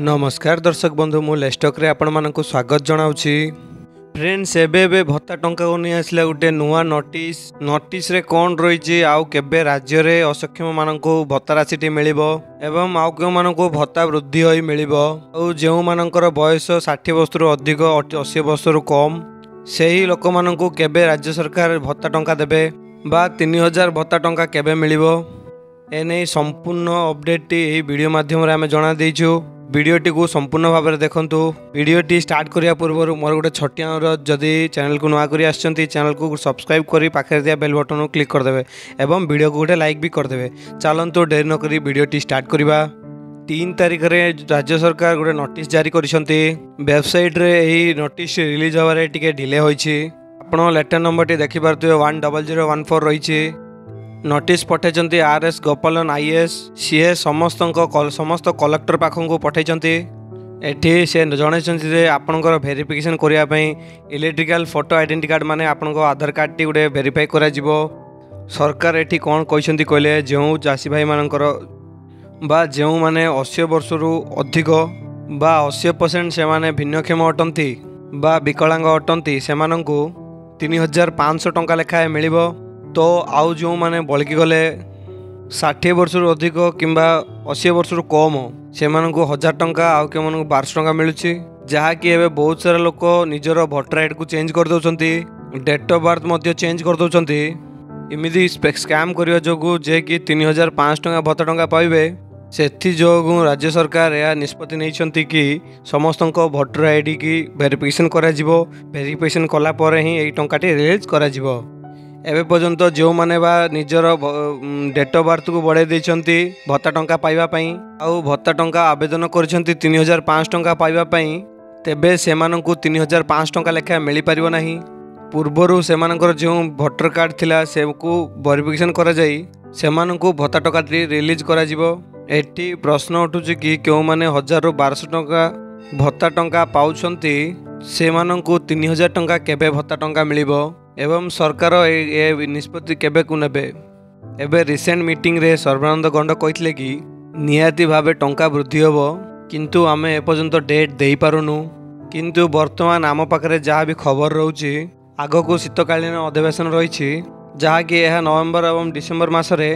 नमस्कार दर्शक बंधु मु लेस्टक रे आपण मानक स्वागत जनाऊँगी। फ्रेंड्स एबे भत्ता टंका को नहीं आसला गोटे नुआ नोटिस रे कौन रही आउ केबे राज्य रे असक्षम मानक भत्ता राशि मिलिबो एवं आउ केउ मानक भत्ता वृद्धि होई मिलिबो आउ जेउ मानकर बयस 60 वर्ष रु अधिक 80 वर्ष रु कम सेही लोक मानक केबे राज्य सरकार भत्ता टंका देबे बा 3000 भत्ता टंका केबे मिलिबो एने संपूर्ण अपडेट यही वीडियो माध्यम रे आमे जणा देइछु। वीडियोटी को संपूर्ण भाव में देखंतु। वीडियोटी स्टार्ट करिया पूर्व मोर गोटे छोटिया अनुरोध, जदि चैनल को नुआ करी आछंती चैनल को सब्सक्राइब करी पाखे दिया बेल बटन को क्लिक करदेवे एवं वीडियो को गोटे लाइक भी करदेवे। चलंतु देर न करी वीडियोटी स्टार्ट करिबा। 3 तारिख रे राज्य सरकार गोटे नोटिस जारी करिसंती। वेबसाइट रे एही नोटिस रिलीज होबारे टिके डिले होईछि। आपण लेटर नंबर टी देखि पारथुवे 10014 रहिछि। नोटिस पठाई आरएस गोपालन आईएएस सीए समस्त कलेक्टर पाखक पठाई एठी से जन आपणकर भेरिफिकेशन करने इलेक्ट्रिकल फोटो आइडेंटिटी कार्ड माने आपण आधार कार्ड टी गोटे भेरीफाई करा जिवो। सरकार एठी कौन कहते कहले जो चाषी भाई मानकर बा जो माने 80 वर्ष रु अधिक बा 80% से माने भिन्नक्षम अटंती बा विकलांग अटंती से 3500 टंका लेखाए मिलिबो। तो आउ जो माने बल्कि गले 60 वर्ष रु अधिक किंबा 80 वर्ष रु कम से 1000 टंका आउ के 1200 टंका मिलूँ। जहाँकि एवं बहुत सारा लोक निजर भोटर आईडी को चेंज कर दौरान, डेट ऑफ बर्थ मध्य चेंज कर दौरान। इमिदी स्कैम करने जो जे कि 3500 टंका भत्ता टंका पाइबे से जो राज्य सरकार यह निष्पत्ति नहीं कि समस्त भोटर आईडी की वेरिफिकेशन करा जिवो। वेरिफिकेशन कला परे ही यही टंकाटी रिलीज करा जिवो। एवं पर्यंत जो माने बा निजर डेट ऑफ बर्थ को बढ़ाई देइछंती भत्ता टंका पाइबापी आउ भत्ता टंका आवेदन करिसेंती 3500 टंका पाइबापी, तेबे सेमानंकु 3500 टंका लेखा मिल पारिबो नाही। पूर्वरु सेमानकर जो भोटर कार्ड थिला से को वेरिफिकेशन करा जाई सेमानंकु भत्ता टंका रिलीज करा जिवो। एठी प्रश्न उठुछि कि केउ माने 1000 रु 1200 टंका भत्ता टंका पाउछंती सेमानंकु 3000 टंका केबे भत्ता टंका मिलिबो एवं सरकार ए निष्पत्ति केबे को नेबे। एबे रिसेंट मीटिंग रे सर्बानंद गंड कहितले कि निहाती भावे टंका वृद्धि होबो, किंतु आमे एपर्यंत डेट देई पारुनु। किंतु वर्तमान आम पाखरे जहाँ भी खबर रोची आगको शीतकालीन अधिवेशन रही जहाँकि यह नवेम्बर एवं डिसेम्बर मासरे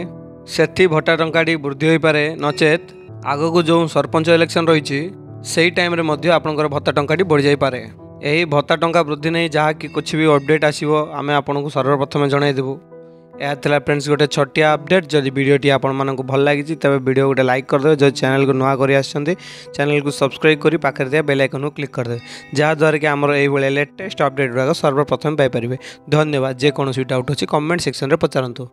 सेठी भत्ता टंकाटी वृद्धि हो पारे, नचेत आगको जो सरपंच इलेक्शन रही से टाइम रे मध्य आपनकर भत्ता टंकाटी बढ़ जाई पारे। यही भत्ता टंका वृद्धि नहीं जहाँ कि कुछ भी अपडेट आसो आम आपको सर्वप्रथम जनईदेवु। यह था फ्रेंड्स गोटे छोटिया अपडेट। जब वीडियोटी आपको भल लगी तेज वीडियो गोटे लाइक करदे, जो चैनल को नुआ कर चैनल को सब्सक्राइब करी पाखे दिया बेल आइकन को क्लिक करदे, जहाँद्वारा कि आमर ये लेटेस्ट अपडेट गुड़ाक सर्वप्रथम पाइपर। धन्यवाद। जेकोसी डाउट अच्छी कमेंट सेक्शन में पचारतु।